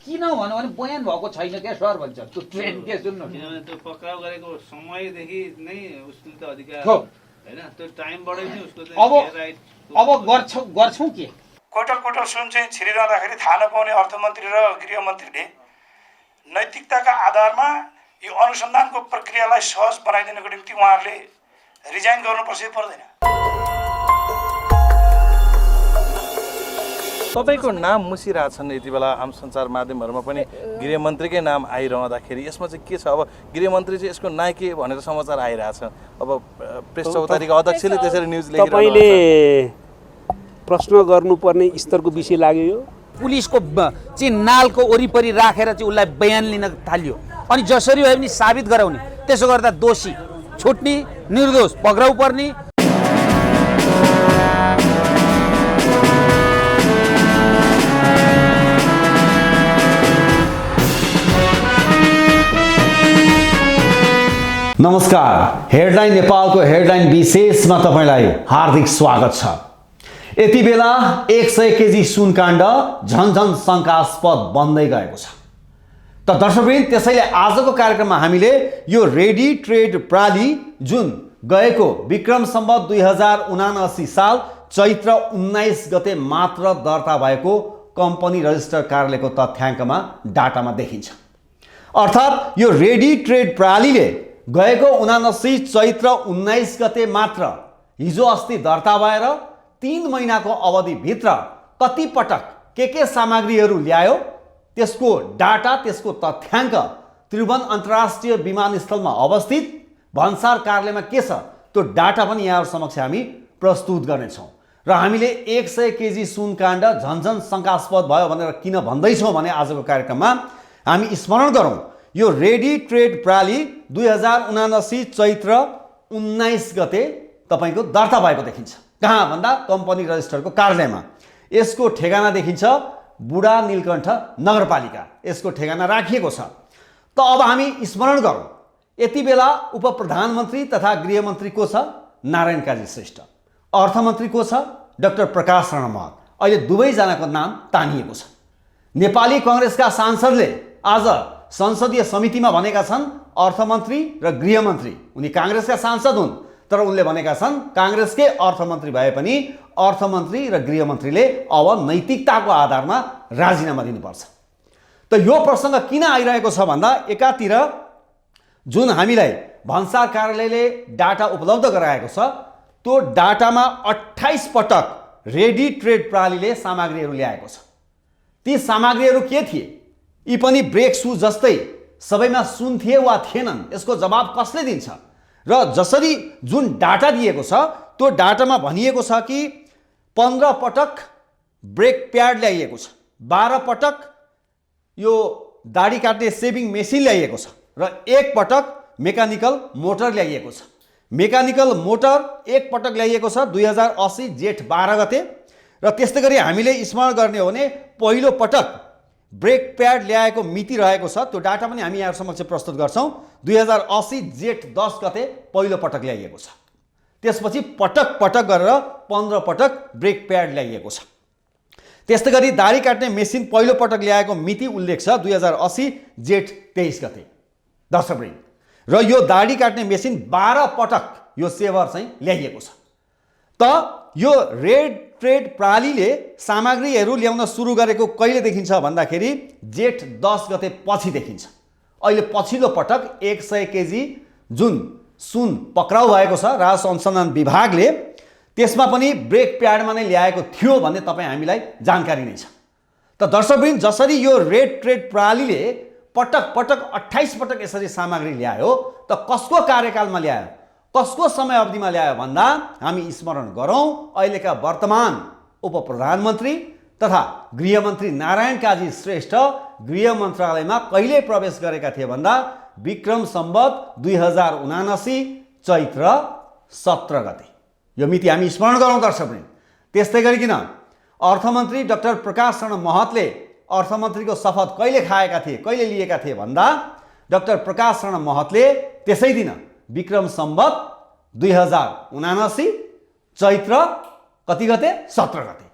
किन भन्यो भने बयान भएको छैन क्या सर भन्छ त्यो ट्रेन के सुन्नु किनभने त्यो पक्राउ गरेको समयदेखि नै उसले त अधिकार हैन त्यो टाइमबाटै नै उसको अब गर्छौं के कोटल सुन चाहिँ छिरिरहँदाखेरि थाहा नपाउने अर्थमन्त्री र गृहमन्त्रीले नैतिकताका आधारमा यो अनुसन्धानको प्रक्रियालाई सहज बनाइदिनको निम्ति उहाँहरूले रिजाइन गर्नुपर्छ कि पर्दैन? तपाईको नाम मुसिरहेछन् यति बेला आम सञ्चार माध्यमहरुमा पनि गृहमन्त्रीकै नाम आइरहँदाखेरि यसमा चाहिँ के छ? अब गृहमन्त्री चाहिँ यसको नायक भनेर समाचार आइरहेछ। अब प्रेस चौतारीका अध्यक्षले त्यसरी न्युज लेखिरहनु तपाईले प्रश्न गर्नुपर्ने स्तरको विषय लाग्यो यो। पुलिसको चाहिँ नालको वरिपरि राखेर चाहिँ उसलाई बयान लिन थाल्यो अनि जसरी भए पनि साबित गराउने। त्यसो गर्दा दोषी छुट्ने, निर्दोष पक्राउ पर्ने। नमस्कार, हेडलाइन नेपालको हेडलाइन विशेषमा तपाईलाई हार्दिक स्वागत छ। यति बेला 100 केजी सुनकाण्ड झन्झन शङ्कास्पद बन्दै गएको छ। त दर्शकवृन्द, त्यसैले आजको कार्यक्रममा हामीले यो रेडी ट्रेड प्रणाली जुन गएको विक्रम सम्वत 2079 साल चैत्र 19 गते मात्र दर्ता भएको कम्पनी रजिस्टर कार्यालयको तथ्याङ्कमा डाटामा देखिन्छ। अर्थात् यो रेडी ट्रेड प्रणालीले गएको 79 चैत्र 19 गते मात्र हिजो अस्ति दर्ता भएर 3 महिनाको अवधिभित्र कति पटक के सामग्रीहरू ल्यायो त्यसको डाटा, त्यसको तथ्याङ्क त्रिभुवन अन्तर्राष्ट्रिय विमानस्थलमा अवस्थित भन्सार कार्यालयमा के छ त्यो डाटा पनि यहाँहरु समक्ष हामी प्रस्तुत गर्नेछौँ। र हामीले 100 केजी सुनकाण्ड झन्झन शङ्कास्पद भयो भनेर किन भन्दैछौँ भने आजको कार्यक्रममा हामी स्मरण गरौँ यो रेडी ट्रेड प्रणाली 2079 चैत्र 19 गते तपाईको दर्ता भएको देखिन्छ। कहाँ भन्दा कम्पनी रजिस्टरको कार्यालयमा। यसको ठेगाना देखिन्छ बुढा नीलकण्ठ नगरपालिका, यसको ठेगाना राखिएको छ। त अब हामी स्मरण गरौँ, यति बेला उपप्रधानमन्त्री तथा गृहमन्त्री को छ? नारायण काजी श्रेष्ठ। अर्थमन्त्री को छ? डाक्टर प्रकाश रण महत। अहिले दुवैजनाको नाम तानिएको छ। नेपाली कांग्रेसका सांसदले आज संसदीय समितिमा भनेका छन् अर्थमन्त्री र गृहमन्त्री, उनी कांग्रेसका सांसद हुन् तर उनले भनेका छन् कांग्रेसकै अर्थमन्त्री भए पनि अर्थमन्त्री र गृहमन्त्रीले अब नैतिकताको आधारमा राजीनामा दिनुपर्छ। त यो प्रसङ्ग किन आइरहेको छ भन्दा एकातिर जुन हामीलाई भन्सार कार्यालयले डाटा उपलब्ध गराएको छ त्यो डाटामा 28 पटक रेडी ट्रेड प्रणालीले सामग्रीहरू ल्याएको छ। ती सामग्रीहरू के थिए? यी पनि ब्रेक सु जस्तै सबैमा सुन थिए वा थिएनन्, यसको जवाब कसले दिन्छ? र जसरी जुन डाटा दिएको छ त्यो डाटामा भनिएको छ कि 15 पटक ब्रेक प्याड ल्याइएको छ, 12 पटक यो दाढी काट्ने सेभिङ मेसिन ल्याइएको छ र 1 पटक मेकानिकल मोटर ल्याइएको छ। मेकानिकल मोटर 1 पटक ल्याइएको छ 2080 जेठ 12 गते। र त्यस्तै गरी हामीले स्मरण गर्ने हो भने पहिलो पटक ब्रेक प्याड ल्याएको मिति रहेको छ, त्यो डाटा पनि हामी यहाँ समक्ष प्रस्तुत गर्छौँ। 2080 जेठ 10 गते पहिलो पटक ल्याइएको छ। त्यसपछि पटक पटक गरेर 15 पटक ब्रेक प्याड ल्याइएको छ। त्यस्तै गरी दाढी काट्ने मेसिन पहिलो पटक ल्याएको मिति उल्लेख छ 2080 जेठ 23 गते दर्शकवृन्द। र यो दाढी काट्ने मेसिन 12 पटक यो सेवर चाहिँ ल्याइएको छ। त यो रेड ट्रेड प्रणालीले सामग्रीहरू ल्याउन सुरु गरेको कहिले देखिन्छ भन्दाखेरि जेठ 10 गते पछि देखिन्छ। अहिले पछिल्लो पटक 100 केजी जुन सुन पक्राउ भएको छ राजस्व अनुसन्धान विभागले, त्यसमा पनि ब्रेक प्याडमा नै ल्याएको थियो भन्ने तपाईँ हामीलाई जानकारी नै छ। त दर्शकवृन्द, जसरी यो रेड ट्रेड प्रणालीले पटक पटक 28 पटक यसरी सामग्री ल्यायो त कसको कार्यकालमा ल्यायो, कसको समय अवधिमा ल्यायो भन्दा हामी स्मरण गरौँ अहिलेका वर्तमान उपप्रधानमन्त्री तथा गृहमन्त्री नारायण काजी श्रेष्ठ गृह मन्त्रालयमा कहिले प्रवेश गरेका थिए भन्दा विक्रम सम्वत 2079 चैत्र 17 गते। यो मिति हामी स्मरण गरौँ दर्शकवृन्द। त्यस्तै गरिकन अर्थमन्त्री डाक्टर प्रकाश रण महतले अर्थमन्त्रीको शपथ कहिले खाएका थिए, कहिले लिएका थिए भन्दा डाक्टर प्रकाश रण महतले त्यसै दिन विक्रम सम्वत 2079 चैत्र कति गते? 17 गते।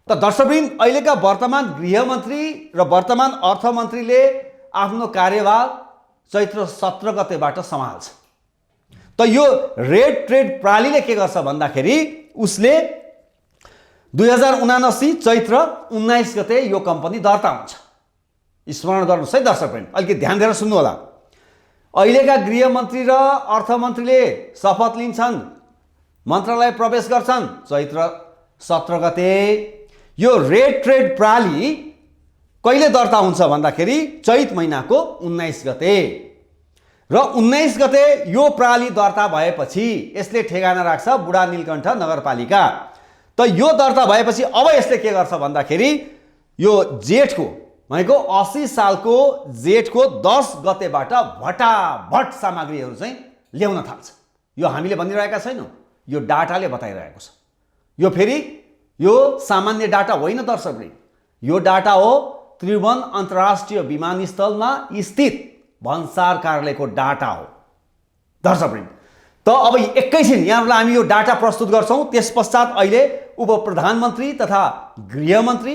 त दर्शकवृन्द, अहिलेका वर्तमान गृहमन्त्री र वर्तमान अर्थमन्त्रीले आफ्नो कार्यभार चैत्र 17 गतेबाट सम्हाल्छ। त यो रेड ट्रेड प्रणालीले के गर्छ भन्दाखेरि उसले 2079 चैत्र 19 गते यो कम्पनी दर्ता हुन्छ। स्मरण गर्नुहोस् है दर्शकवृन्द, अलिकति ध्यान दिएर सुन्नु होला। अहिलेका गृहमन्त्री र अर्थमन्त्रीले शपथ लिन्छन्, मन्त्रालय प्रवेश गर्छन् चैत्र 17 गते। यो रेड ट्रेड प्रणाली कहिले दर्ता हुन्छ भन्दाखेरि चैत महिनाको 19 गते। र 19 गते यो प्रणाली दर्ता भएपछि यसले ठेगाना राख्छ बुढा नीलकण्ठ नगरपालिका। त यो दर्ता भएपछि अब यसले के गर्छ भन्दाखेरि यो जेठको भनेको 80 सालको जेठको 10 गतेबाट भटाभट सामग्रीहरू चाहिँ ल्याउन थाल्छ। यो हामीले भनिरहेका छैनौँ, यो डाटाले बताइरहेको छ। यो फेरि यो सामान्य डाटा होइन दर्शकवृन्द, यो डाटा हो त्रिभुवन अन्तर्राष्ट्रिय विमानस्थलमा स्थित भन्सार कार्यालयको डाटा हो दर्शकवृन्द। त अब एकैछिन यहाँहरूलाई हामी यो डाटा प्रस्तुत गर्छौँ। त्यस पश्चात अहिले उप प्रधानमन्त्री तथा गृहमन्त्री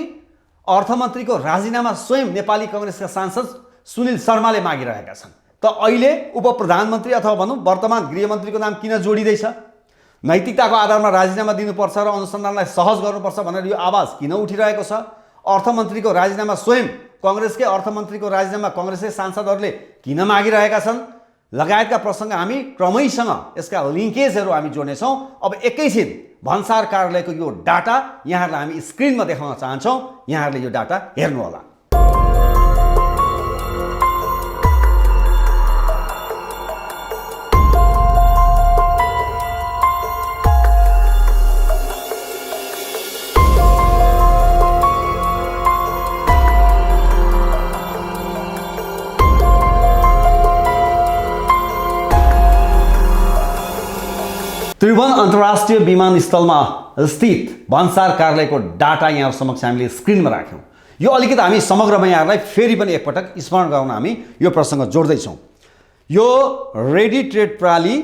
अर्थमन्त्रीको राजीनामा स्वयं नेपाली काङ्ग्रेसका सांसद सुनिल शर्माले मागिरहेका छन्। त अहिले उप प्रधानमन्त्री अथवा भनौँ वर्तमान गृहमन्त्रीको नाम किन जोडिँदैछ? नैतिकताको आधारमा राजीनामा दिनुपर्छ र अनुसन्धानलाई सहज गर्नुपर्छ भनेर यो आवाज किन उठिरहेको छ? अर्थमन्त्रीको राजीनामा स्वयं काङ्ग्रेसकै अर्थमन्त्रीको राजीनामा काङ्ग्रेसकै सांसदहरूले किन मागिरहेका छन् लगायतका प्रसङ्ग हामी क्रमैसँग यसका लिङ्केजहरू हामी जोड्नेछौँ। अब एकैछिन भन्सार कार्यालयको यो डाटा यहाँहरूलाई हामी स्क्रिनमा देखाउन चाहन्छौँ, यहाँहरूले यो डाटा हेर्नुहोला। त्रिभुवन अन्तर्राष्ट्रिय विमानस्थलमा स्थित भन्सार कार्यालयको डाटा यहाँ समक्ष हामीले स्क्रिनमा राख्यौँ। यो अलिकति हामी समग्रमा यहाँहरूलाई फेरि पनि एकपटक स्मरण गराउन हामी यो प्रसङ्ग जोड्दैछौँ। यो रेडी ट्रेड प्रणाली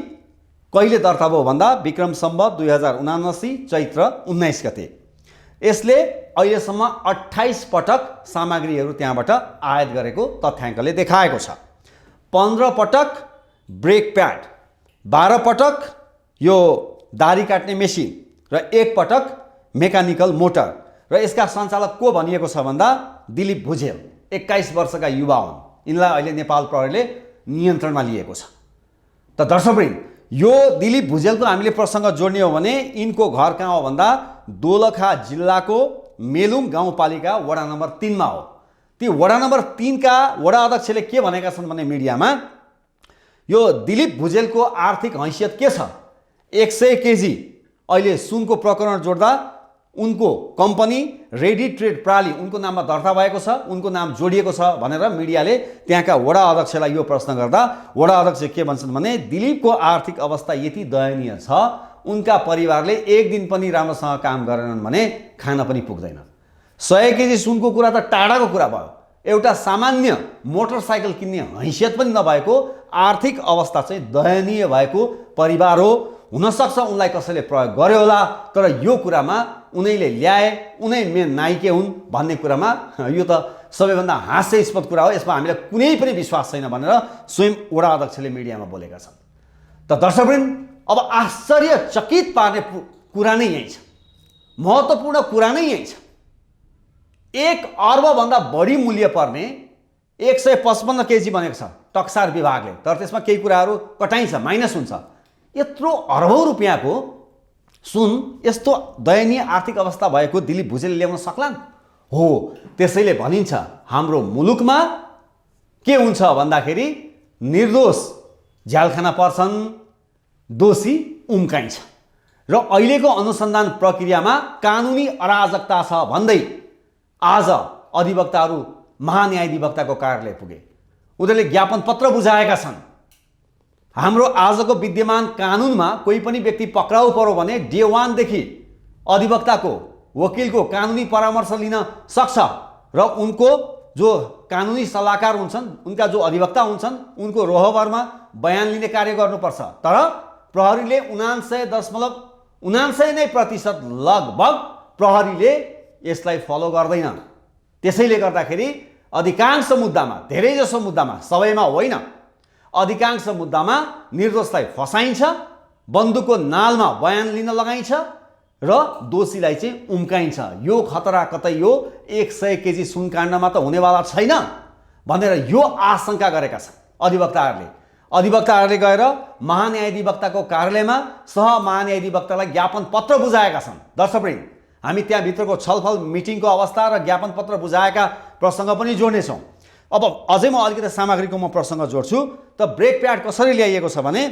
कहिले दर्ता भयो भन्दा विक्रम सम्वत 2079 चैत्र 19 गते। यसले अहिलेसम्म 28 पटक सामग्रीहरू त्यहाँबाट आयात गरेको तथ्याङ्कले देखाएको छ। 15 पटक ब्रेक प्याड, 12 पटक यो दारी काट्ने मेसिन र 1 पटक मेकानिकल मोटर र यसका सञ्चालक को भनिएको छ भन्दा दिलीप भुजेल 21 वर्षका युवा हुन्। यिनलाई अहिले नेपाल प्रहरीले नियन्त्रणमा लिएको छ। त दर्शकवृन्द, यो दिलीप भुजेलको हामीले प्रसङ्ग जोड्ने हो भने यिनको घर कहाँ हो भन्दा दोलखा जिल्लाको मेलुङ गाउँपालिका वडा नम्बर 3 मा हो। ती वडा नम्बर 3 का वडा अध्यक्षले के भनेका छन् भने मिडियामा यो दिलीप भुजेलको आर्थिक हैसियत के छ, 100 केजी अहिले सुनको प्रकरण जोड्दा उनको कम्पनी रेडी ट्रेड प्रणाली उनको नाममा दर्ता भएको छ, उनको नाम जोडिएको छ भनेर मिडियाले त्यहाँका वडा अध्यक्षलाई यो प्रश्न गर्दा वडा अध्यक्ष के भन्छन् भने दिलीपको आर्थिक अवस्था यति दयनीय छ उनका परिवारले एक दिन पनि राम्रोसँग काम गरेनन् भने खान पनि पुग्दैन। 100 केजी सुनको कुरा त टाढाको कुरा भयो, एउटा सामान्य मोटरसाइकल किन्ने हैसियत पनि नभएको आर्थिक अवस्था चाहिँ दयनीय भएको परिवार हो। हुनसक्छ उनलाई कसैले प्रयोग गर्यो होला, तर यो कुरामा उनैले ल्याए, उनै मेन नाइके हुन् भन्ने कुरामा यो त सबैभन्दा हास्यास्पद कुरा हो। यसमा हामीलाई कुनै पनि विश्वास छैन भनेर स्वयं वडा अध्यक्षले मिडियामा बोलेका छन्। त दर्शकवृन्द, अब आश्चर्यचकित पार्ने कुरा नै यही छ, महत्त्वपूर्ण कुरा नै यही छ। 1 अर्बभन्दा बढी मूल्य पर्ने 155 केजी बनेको छ टक्सार विभागले, तर त्यसमा केही कुराहरू कटाइन्छ, माइनस हुन्छ। यत्रो अरबौँ रुपियाँको सुन यस्तो दयनीय आर्थिक अवस्था भएको दिलीप भुजेलले ल्याउन सक्लान्? हो, त्यसैले भनिन्छ हाम्रो मुलुकमा के हुन्छ भन्दाखेरि निर्दोष झ्यालखाना पर्छन्, दोषी उम्काइन्छ र अहिलेको अनुसन्धान प्रक्रियामा कानुनी अराजकता छ भन्दै आज अधिवक्ताहरू महान्यायाधिवक्ताको कार्यालय पुगे। उनीहरूले ज्ञापन पत्र बुझाएका छन्। हाम्रो आजको विद्यमान कानुनमा कोही पनि व्यक्ति पक्राउ पर्यो भने डे 1 देखि अधिवक्ताको वकिलको कानुनी परामर्श लिन सक्छ र उनको जो कानुनी सल्लाहकार हुन्छन्, उनका जो अधिवक्ता हुन्छन्, उनको रोहबरमा बयान लिने कार्य गर्नुपर्छ। तर प्रहरीले 99.99% लगभग प्रहरीले यसलाई फलो गर्दैन। त्यसैले गर्दाखेरि अधिकांश मुद्दामा, धेरैजसो मुद्दामा, सबैमा होइन, अधिकांश मुद्दामा निर्दोषलाई फसाइन्छ, बन्दुकको नालमा बयान लिन लगाइन्छ र दोषीलाई चाहिँ उम्काइन्छ। यो खतरा कतै यो 100 केजी सुनकाण्डमा त हुनेवाला छैन भनेर यो आशंका गरेका छन् अधिवक्ताहरूले। अधिवक्ताहरूले गएर महान्यायाधिवक्ताको कार्यालयमा सहमहान्यायाधिवक्तालाई ज्ञापन पत्र बुझाएका छन्। दर्शकवृन्द, हामी त्यहाँभित्रको छलफल मिटिङको अवस्था र ज्ञापन पत्र बुझाएका प्रसङ्ग पनि जोड्नेछौँ। अब अझै म अलिकति सामग्रीको म प्रसङ्ग जोड्छु। त ब्रेक प्याड कसरी ल्याइएको छ भने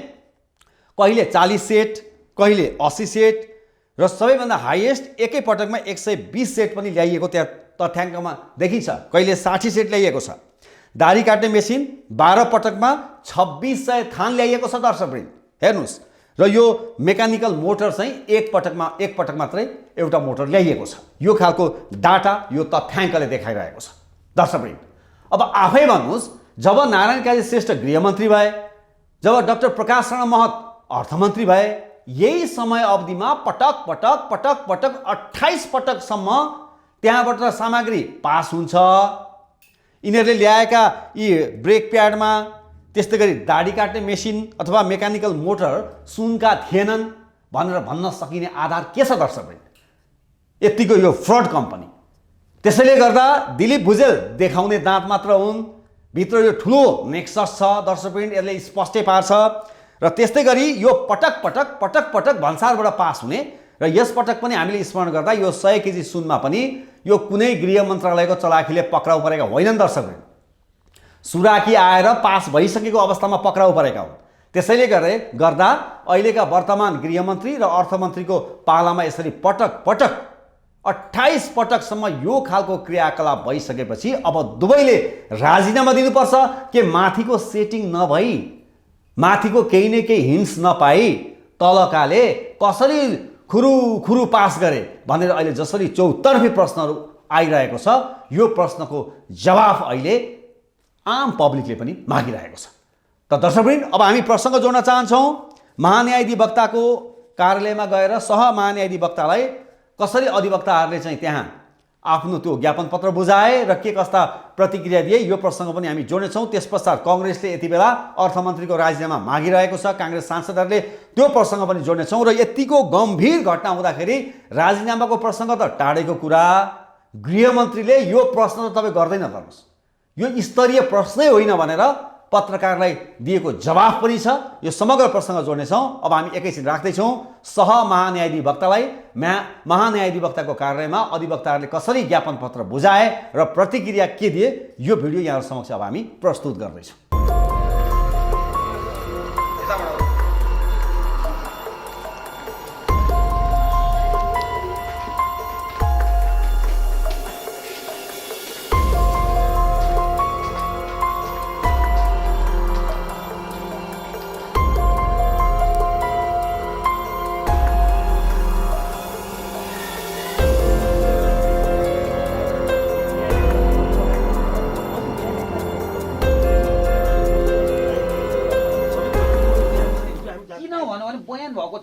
कहिले 40 सेट, कहिले 80 सेट र सबैभन्दा हाइएस्ट एकै पटकमा 120 सेट पनि ल्याइएको त्यहाँ तथ्याङ्कमा देखिन्छ। कहिले 60 सेट ल्याइएको छ। दाढी काट्ने मेसिन 12 पटकमा 2600 थान ल्याइएको छ। दर्शकवृन्द हेर्नुहोस्, र यो मेकानिकल मोटर चाहिँ एक पटक मात्रै एउटा मोटर ल्याइएको छ। यो खालको डाटा यो तथ्याङ्कले देखाइरहेको छ। दर्शकवृन्द, अब आफै भन्नुहोस्, जब नारायण काजी श्रेष्ठ गृहमन्त्री भए, जब डाक्टर प्रकाश शरण महत अर्थमन्त्री भए, यही समय अवधिमा पटक पटक पटक पटक 28 पटकसम्म त्यहाँबाट सामग्री पास हुन्छ। यिनीहरूले ल्याएका यी ब्रेक प्याडमा, त्यस्तै गरी दाढी काट्ने मेसिन अथवा मेकानिकल मोटर सुनका थिएनन् भनेर भन्न सकिने आधार के छ? दर्शकवृन्द, यतिको यो फ्रड कम्पनी। त्यसैले गर्दा दिलीप भुजेल देखाउने दाँत मात्र हुन्, भित्र यो ठुलो नेक्सस छ। दर्शकवृन्द, यसले स्पष्टै पार्छ। र त्यस्तै गरी यो पटक पटक पटक पटक भन्सारबाट पास हुने र यस पटक पनि हामीले स्मरण गर्दा यो 100 केजी सुनमा पनि यो कुनै गृह मन्त्रालयको चलाखीले पक्राउ परेका होइनन्। दर्शकवृन्द, सुराकी आएर पास भइसकेको अवस्थामा पक्राउ परेका हुन्। त्यसैले गर्दा अहिलेका वर्तमान गृहमन्त्री र अर्थमन्त्रीको पालामा यसरी पटक पटक 28 पटकसम्म यो खालको क्रियाकलाप भइसकेपछि अब दुवैले राजीनामा दिनुपर्छ के माथिको सेटिङ नभई, माथिको केही न केही हिन्ट्स नपाई तलकाले कसरी खुरु पास गरे भनेर अहिले जसरी चौतर्फी प्रश्नहरू आइरहेको छ, यो प्रश्नको जवाफ अहिले आम पब्लिकले पनि मागिरहेको छ। त दर्शकवृन्द, अब हामी प्रसङ्ग जोड्न चाहन्छौँ। महान्यायाधिवक्ताको कार्यालयमा गएर सहमहान्यायाधिवक्तालाई कसरी अधिवक्ताहरूले चाहिँ त्यहाँ आफ्नो त्यो ज्ञापन पत्र बुझाए र के कस्ता प्रतिक्रिया दिए, यो प्रसङ्ग पनि हामी जोड्नेछौँ। त्यस पश्चात कङ्ग्रेसले यति बेला अर्थमन्त्रीको राजीनामा मागिरहेको छ, काङ्ग्रेस सांसदहरूले त्यो प्रसङ्ग पनि जोड्नेछौँ। र यतिको गम्भीर घटना हुँदाखेरि राजीनामाको प्रसङ्ग त टाढेको कुरा, गृहमन्त्रीले यो प्रश्न त तपाईँ गर्दै नगर्नुहोस्, यो स्तरीय प्रश्नै होइन भनेर पत्रकारलाई दिएको जवाफ पनि छ। यो समग्र प्रसङ्ग जोड्नेछौँ। अब हामी एकैछिन राख्दैछौँ सहमहान्यायाधिवक्तालाई। महान्यायाधिवक्ताको कार्यालयमा अधिवक्ताहरूले कसरी ज्ञापन पत्र बुझाए र प्रतिक्रिया के दिए, यो भिडियो यहाँहरू समक्ष अब हामी प्रस्तुत गर्दैछौँ।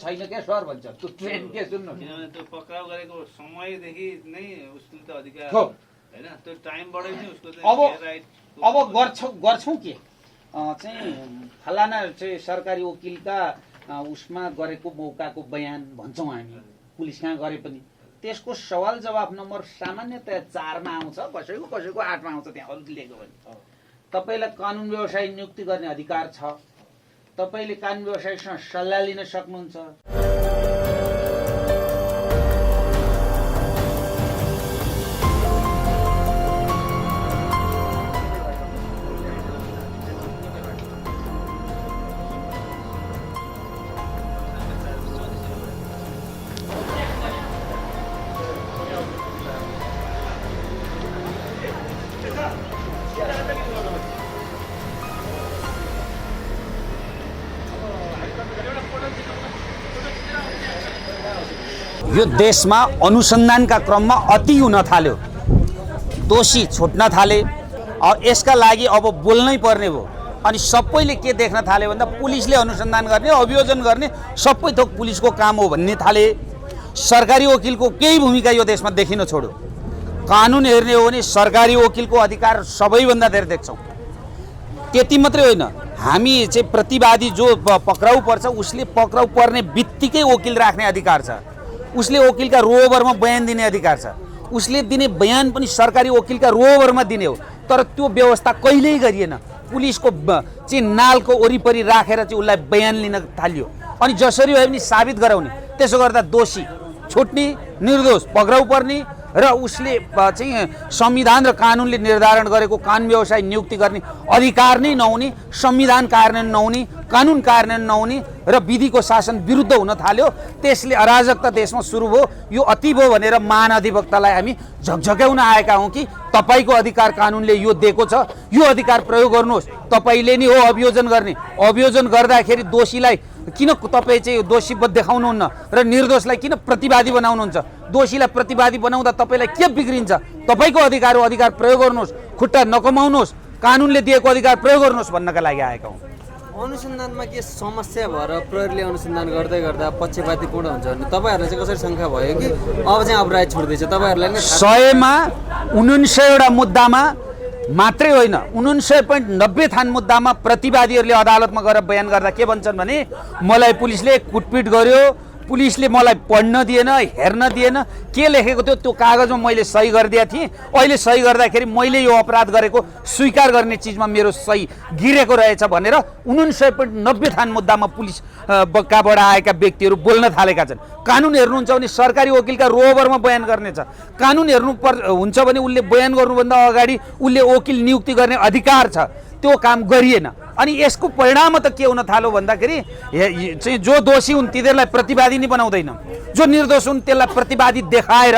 छैन क्या सर भन्छ त्यो ट्रेन के सुन्नु, किनभने त्यो पक्राउ गरेको समयदेखि नै उसले त अधिकार हैन, त्यो टाइमबाटै नै उसको अब गर्छौँ के चाहिँ फलाना चाहिँ सरकारी वकिलका उसमा गरेको मौकाको बयान भन्छौँ हामी, पुलिस कहाँ गरे पनि त्यसको सवाल जवाफ नम्बर सामान्यतया 4 मा आउँछ, कसैको 8 मा आउँछ। त्यहाँ अरू लेख्यो भने तपाईँलाई कानुन व्यवसाय नियुक्ति गर्ने अधिकार छ, तपाईले कानुन व्यवसायसँग सल्लाह लिन सक्नुहुन्छ। यो देशमा अनुसन्धानका क्रममा अति हुन थाल्यो, दोषी छुट्न थाले। यसका लागि अब बोल्नै पर्ने भयो। अनि सबैले के देख्न थाल्यो भन्दा पुलिसले अनुसन्धान गर्ने, अभियोजन गर्ने सबै थोक पुलिसको काम हो भन्ने थाले। सरकारी वकिलको केही भूमिका यो देशमा देखिन छोड्यो। कानुन हेर्ने हो भने सरकारी वकिलको अधिकार सबैभन्दा धेरै देख्छौँ। त्यति मात्रै होइन, हामी चाहिँ प्रतिवादी जो पक्राउ पर्छ उसले पक्राउ पर्ने बित्तिकै वकिल राख्ने अधिकार छ, उसले वकिलका रोबरमा बयान दिने अधिकार छ, उसले दिने बयान पनि सरकारी वकिलका रोबरमा दिने हो। तर त्यो व्यवस्था कहिल्यै गरिएन। पुलिसको चाहिँ नालको वरिपरि राखेर चाहिँ उसलाई बयान लिन थालियो अनि जसरी भए पनि साबित गराउने। त्यसो गर्दा दोषी छुट्ने, निर्दोष पक्राउ पर्ने र उसले चाहिँ संविधान र कानुनले निर्धारण गरेको कानुन व्यवसाय नियुक्ति गर्ने अधिकार नै नहुने, संविधान कार्यान्वयन नहुने, कानुन कार्यान्वयन नहुने र विधिको शासन विरुद्ध हुन थाल्यो। त्यसले अराजकता देशमा सुरु भयो। यो अति भयो भनेर महाधिवक्तालाई हामी झकझक्याउन आएका हौँ कि तपाईँको अधिकार कानुनले यो दिएको छ, यो अधिकार प्रयोग गर्नुहोस्। तपाईँले नि हो अभियोजन गर्ने, अभियोजन गर्दाखेरि दोषीलाई किन तपाईँ चाहिँ दोषी देखाउनुहुन्न र निर्दोषलाई किन प्रतिवादी बनाउनुहुन्छ? दोषीलाई प्रतिवादी बनाउँदा तपाईँलाई के बिग्रिन्छ? तपाईँको अधिकार हो, अधिकार प्रयोग गर्नुहोस्, खुट्टा नकमाउनुहोस्, कानुनले दिएको अधिकार प्रयोग गर्नुहोस् भन्नका लागि आएका हौँ। अनुसन्धानमा के समस्या भएर प्रहरीले अनुसन्धान गर्दै गर्दा पक्षपातीपूर्ण हुन्छ भने तपाईँहरूलाई चाहिँ कसरी शङ्का भयो कि अब चाहिँ अपराध छुट्दैछ? तपाईँहरूलाई नै 100मा 99वटा मुद्दामा मात्रै होइन, 99.90 थान मुद्दामा प्रतिवादीहरूले अदालतमा गएर बयान गर्दा के भन्छन् भने मलाई पुलिसले कुटपिट गर्यो, पुलिसले मलाई पढ्न दिएन, हेर्न दिएन, के लेखेको थियो त्यो कागजमा मैले सही गरिदिएको थिएँ, अहिले सही गर्दाखेरि मैले यो अपराध गरेको स्वीकार गर्ने चिजमा मेरो सही गिरेको रहेछ भनेर 99.90 थान मुद्दामा पुलिस काबाट आएका व्यक्तिहरू बोल्न थालेका छन्। कानुन हेर्नुहुन्छ भने सरकारी वकिलका रोबरमा बयान गर्नेछ, कानुन हुन्छ भने उसले बयान गर्नुभन्दा अगाडि उसले वकिल नियुक्ति गर्ने अधिकार छ, त्यो काम गरिएन। अनि यसको परिणाम त के हुन थाल्यो भन्दाखेरि चाहिँ जो दोषी हुन् तिनीहरूलाई प्रतिवादी नै बनाउँदैन, जो निर्दोष हुन् त्यसलाई प्रतिवादी देखाएर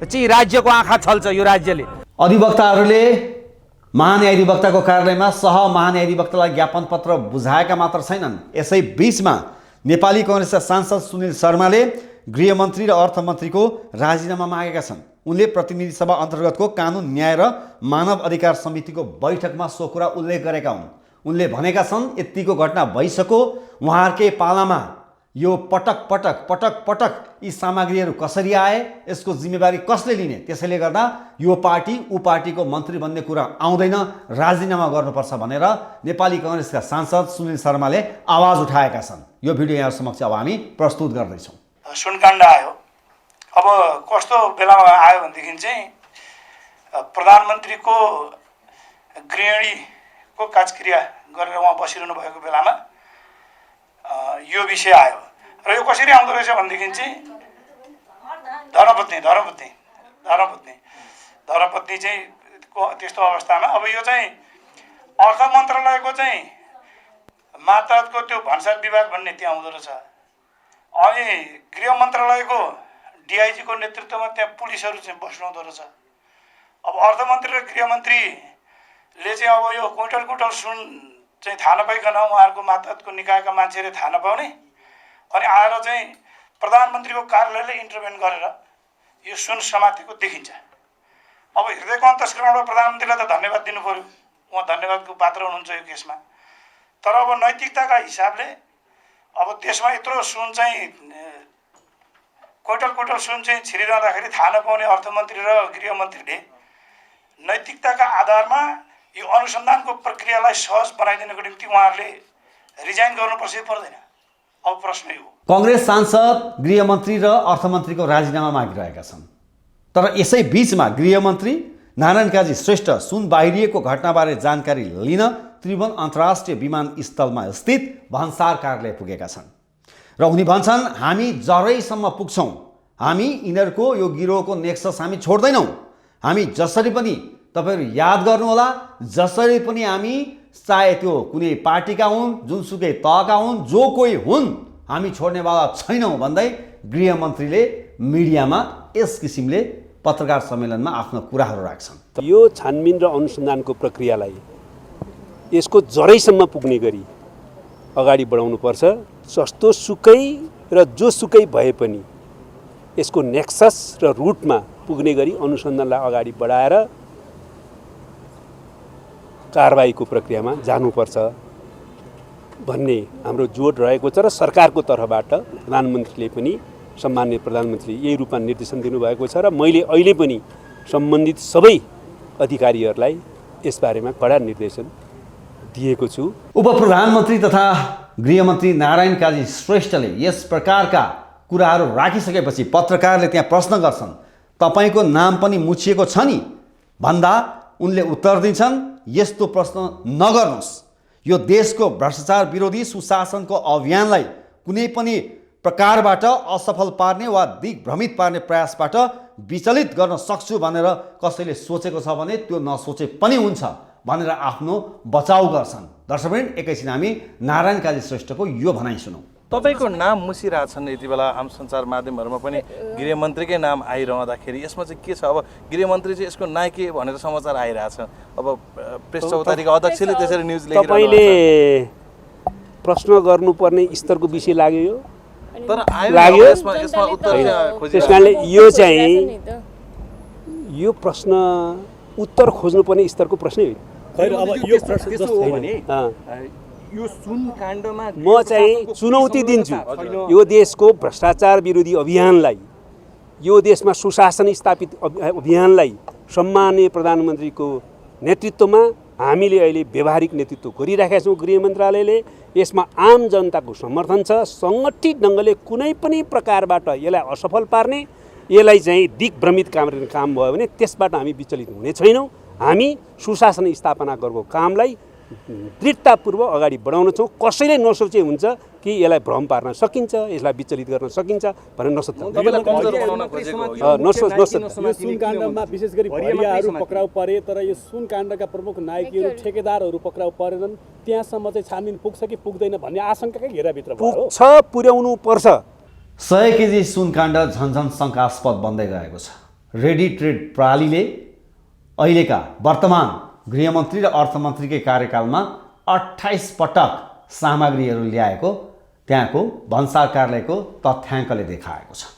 चाहिँ राज्यको आँखा छल्छ यो राज्यले। अधिवक्ताहरूले महान्यायाधिवक्ताको कार्यालयमा सह महान्यायाधिवक्तालाई ज्ञापन पत्र बुझाएका मात्र छैनन्। यसै बीचमा नेपाली कांग्रेसका सांसद सुनिल शर्माले गृहमन्त्री र अर्थमन्त्रीको राजीनामा मागेका छन्। उनले प्रतिनिधि सभा अन्तर्गतको कानुन न्याय र मानव अधिकार समितिको बैठकमा सो कुरा उल्लेख गरेका हुन्। उनले भनेका छन् यतिको घटना भइसक्यो, उहाँहरूकै पालामा यो पटक पटक यी सामग्रीहरू कसरी आए, यसको जिम्मेवारी कसले लिने? त्यसैले गर्दा यो पार्टी ऊ पार्टीको मन्त्री बन्ने कुरा आउँदैन, राजीनामा गर्नुपर्छ भनेर नेपाली कांग्रेसका सांसद सुनिल शर्माले आवाज उठाएका छन्। यो भिडियो यहाँ समक्ष अब हामी प्रस्तुत गर्दैछौँ। सुनकाण्ड आयो। अब कस्तो बेलामा आयो भनेदेखि चाहिँ प्रधानमन्त्रीको गृहिणीको काजक्रिया गरेर उहाँ बसिरहनु भएको बेलामा यो विषय आयो र यो कसरी आउँदो रहेछ भनेदेखि चाहिँ धर्मपत्नी चाहिँ त्यस्तो अवस्थामा अब यो चाहिँ अर्थ मन्त्रालयको चाहिँ मातहतको त्यो भन्सार विभाग भन्ने त्यहाँ हुँदो रहेछ। अनि गृह मन्त्रालयको डिआइजीको नेतृत्वमा त्यहाँ पुलिसहरू चाहिँ बस्नुहुँदो रहेछ। अब अर्थमन्त्री र गृहमन्त्रीले चाहिँ अब यो कुइन्टल सुन चाहिँ थाहा नपाइकन उहाँहरूको मातहतको निकायका मान्छेले थाहा नपाउने अनि आएर चाहिँ प्रधानमन्त्रीको कार्यालयले इन्टरभेन गरेर यो सुन समातेको देखिन्छ। अब हृदयको अन्तस्करणबाट प्रधानमन्त्रीलाई त धन्यवाद दिनु पर्यो, उहाँ धन्यवादको पात्र हुनुहुन्छ यो केसमा। तर अब नैतिकताका हिसाबले अब देशमा यत्रो सुन चाहिँ क्विन्टल सुन चाहिँ छिरिरहँदाखेरि थाहा नपाउने अर्थमन्त्री र गृहमन्त्रीले नैतिकताका आधारमा यो अनुसन्धानको प्रक्रियालाई सहज बनाइदिनको निम्ति उहाँहरूले रिजाइन गर्नुपर्छ कि पर्दैन? अब प्रश्न यो। कांग्रेस सांसद गृहमन्त्री र अर्थमन्त्रीको राजीनामा मागिरहेका छन्। तर यसै बीचमा गृहमन्त्री नारायण काजी श्रेष्ठ सुन बाहिरिएको घटनाबारे जानकारी लिन त्रिभुवन अन्तर्राष्ट्रिय विमानस्थलमा स्थित भन्सार कार्यालय पुगेका छन् र उनी भन्छन् हामी जरैसम्म पुग्छौँ, हामी यिनीहरूको यो गिरोहको नेक्सस हामी छोड्दैनौँ। हामी जसरी पनि तपाईहरु याद गर्नुहोला, जसरी पनि हामी चाहे त्यो कुनै पार्टीका हुन्, जुनसुकै तहका हुन्, जो कोही हुन्, हामी छोड्नेवाला छैनौँ भन्दै गृहमन्त्रीले मिडियामा यस किसिमले पत्रकार सम्मेलनमा आफ्नो कुराहरू राख्छन्। यो छानबिन र अनुसन्धानको प्रक्रियालाई यसको जरैसम्म पुग्ने गरी अगाडि बढाउनुपर्छ। जस्तो सुकै र जोसुकै भए पनि यसको नेक्सस र रुटमा पुग्ने गरी अनुसन्धानलाई अगाडि बढाएर कारबाहीको प्रक्रियामा जानुपर्छ भन्ने हाम्रो जोड रहेको छ र सरकारको तर्फबाट प्रधानमन्त्रीले पनि सम्माननीय प्रधानमन्त्री यही रूपमा निर्देशन दिनुभएको छ र मैले अहिले पनि सम्बन्धित सबै अधिकारीहरूलाई यसबारेमा कडा निर्देशन दिएको छु। उपप्रधानमन्त्री तथा गृहमन्त्री नारायण काजी श्रेष्ठले यस प्रकारका कुराहरू राखिसकेपछि पत्रकारले त्यहाँ प्रश्न गर्छन्, तपाईँको नाम पनि मुछिएको छ नि भन्दा उनले उत्तर दिन्छन्, यस्तो प्रश्न नगर्नुहोस्। यो देशको भ्रष्टाचार विरोधी सुशासनको अभियानलाई कुनै पनि प्रकारबाट असफल पार्ने वा दिग्भ्रमित पार्ने प्रयासबाट विचलित गर्न सक्छु भनेर कसैले सोचेको छ भने त्यो नसोचे पनि हुन्छ भनेर आफ्नो बचाउ गर्छन्। दर्शकवृन्द, एकैछिन हामी नारायण काजी श्रेष्ठको यो भनाइ सुनौँ। तपाईँको नाम मुसिरहेछन् यति बेला आम सञ्चार माध्यमहरूमा पनि गृहमन्त्रीकै नाम आइरहँदाखेरि यसमा चाहिँ के छ? अब गृहमन्त्री चाहिँ यसको नायक भनेर समाचार आइरहेछ। अब प्रेस चौतारीका अध्यक्षले त्यसरी न्युज लेखिरहनु तपाईँले प्रश्न गर्नुपर्ने स्तरको विषय लाग्यो यो, तर लाग्यो। यसमा उत्तर त्यस कारणले यो चाहिँ यो प्रश्न उत्तर खोज्नुपर्ने स्तरको प्रश्नै होइन। अब यो प्रश्न त्यस्तो हो भने यो सुन काण्डमा म चाहिँ चुनौती दिन्छु यो देशको भ्रष्टाचार विरोधी अभियानलाई, यो देशमा सुशासन स्थापित अभियानलाई सम्माननीय प्रधानमन्त्रीको नेतृत्वमा हामीले अहिले व्यवहारिक नेतृत्व गरिराखेका छौँ। गृह मन्त्रालयले यसमा आम जनताको समर्थन छ। सङ्गठित ढङ्गले कुनै पनि प्रकारबाट यसलाई असफल पार्ने, यसलाई चाहिँ दिग्भ्रमित काम भयो भने त्यसबाट हामी विचलित हुने छैनौँ। हामी सुशासन स्थापना गरेको कामलाई दृढतापूर्वक अगाडि बढाउन छौँ। कसैले नसोचे हुन्छ कि यसलाई भ्रम पार्न सकिन्छ, यसलाई विचलित गर्न सकिन्छ भनेर नसोच्नु। यो सुन काण्डमा विशेष गरी भरियाहरू पक्राउ परे, तर यो सुन काण्डका प्रमुख नायकहरू ठेकेदारहरू पक्राउ परेनन्। त्यहाँसम्म चाहिँ छानबिन पुग्छ कि पुग्दैन भन्ने आशंकाकै घेराभित्र पुग्छ, पुर्याउनु पर्छ। 100 केजी सुनकाण्ड झन्झन शङ्कास्पद बन्दै गएको छ। रेडी ट्रेड प्रणालीले अहिलेका वर्तमान गृहमन्त्री र अर्थमन्त्रीकै कार्यकालमा 28 पटक सामग्रीहरू ल्याएको त्यहाँको भन्सार कार्यालयको तथ्याङ्कले देखाएको छ।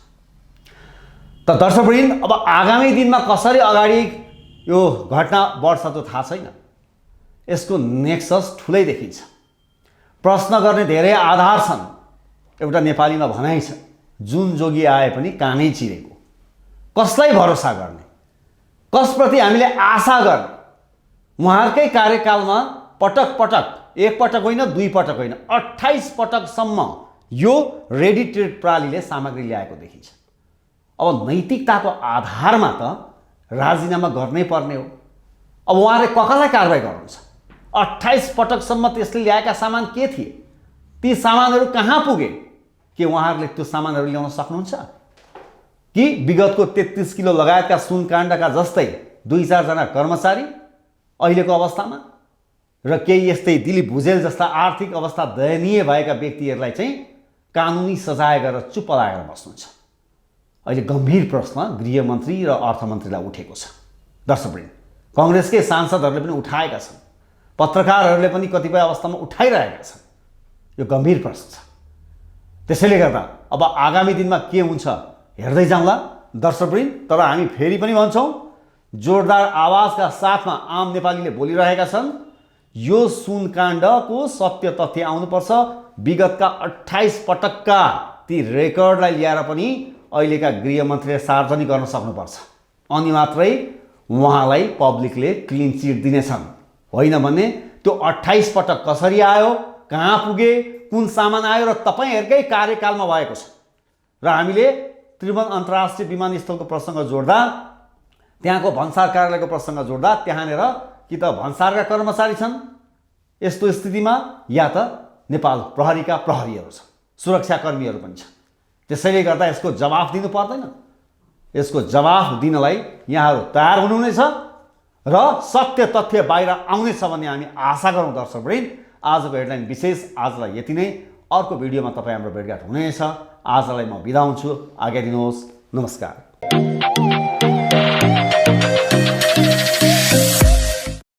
त दर्शकवृन्द, अब आगामी दिनमा कसरी अगाडि यो घटना बढ्छ त थाहा छैन। यसको नेक्सस ठुलै देखिन्छ। प्रश्न गर्ने धेरै आधार छन्। एउटा नेपालीमा भनाइ छ, जुन जोगी आए पनि कानै चिरेको। कसलाई भरोसा गर्ने, कसप्रति हामीले आशा गर्ने? उहाँहरूकै कार्यकालमा पटक पटक, एक पटक होइन, 2 पटक होइन, 28 पटकसम्म यो रेडी ट्रेड प्रणालीले सामग्री ल्याएको देखिन्छ। अब नैतिकताको आधारमा त राजीनामा गर्नै पर्ने हो। अब उहाँले कसलाई कारबाही गर्नुहुन्छ? 28 पटकसम्म त्यसले ल्याएका सामान के थिए? ती सामानहरू कहाँ पुगे? के उहाँहरूले त्यो सामानहरू ल्याउन सक्नुहुन्छ? कि विगतको 33 किलो लगायतका सुनकाण्डका जस्तै 2-4 जना कर्मचारी अहिलेको अवस्थामा र केही यस्तै दिलीप भुजेल जस्ता आर्थिक अवस्था दयनीय भएका व्यक्तिहरूलाई चाहिँ कानुनी सजाय गरेर चुप लागेर बस्नुहुन्छ? अहिले गम्भीर प्रश्न गृहमन्त्री र अर्थमन्त्रीलाई उठेको छ। दर्शकवृन्द, कङ्ग्रेसकै सांसदहरूले पनि उठाएका छन्, पत्रकारहरूले पनि कतिपय अवस्थामा उठाइरहेका छन्। यो गम्भीर प्रश्न छ। त्यसैले गर्दा अब आगामी दिनमा के हुन्छ हेर्दै जाउँला दर्शकवृन्द। तर हामी फेरि पनि भन्छौँ, जोरदार आवाजका साथमा आम नेपालीले बोलिरहेका छन्, यो सुनकाण्डको सत्य तथ्य आउनुपर्छ। विगतका 28 पटकका ती रेकर्डलाई ल्याएर पनि अहिलेका गृहमन्त्रीले सार्वजनिक गर्न सक्नुपर्छ। अनि मात्रै उहाँलाई पब्लिकले क्लिन चिट दिनेछन्। होइन भने त्यो 28 पटक कसरी आयो, कहाँ पुगे, कुन सामान आयो र तपाईँहरूकै कार्यकालमा भएको छ। र हामीले त्रिभुवन अन्तर्राष्ट्रिय विमानस्थलको प्रसङ्ग जोड्दा, त्यहाँको भन्सार कार्यालयको प्रसङ्ग जोड्दा, त्यहाँनिर कि त भन्सारका कर्मचारी छन् यस्तो स्थितिमा, या त नेपाल प्रहरीका प्रहरीहरू छन्, सुरक्षाकर्मीहरू पनि छन्। त्यसैले गर्दा यसको जवाफ दिनु पर्दैन। यसको जवाफ दिनलाई यहाँहरू तयार हुनुहुनेछ र सत्य तथ्य बाहिर आउनेछ भन्ने हामी आशा गरौँ। दर्शकवृन्द, आजको हेडलाइन विशेष आजलाई यति नै। अर्को भिडियोमा तपाईँ हाम्रो भेटघाट हुनेछ। आजलाई म बिदा हुन्छु। आज्ञा दिनुहोस्। नमस्कार।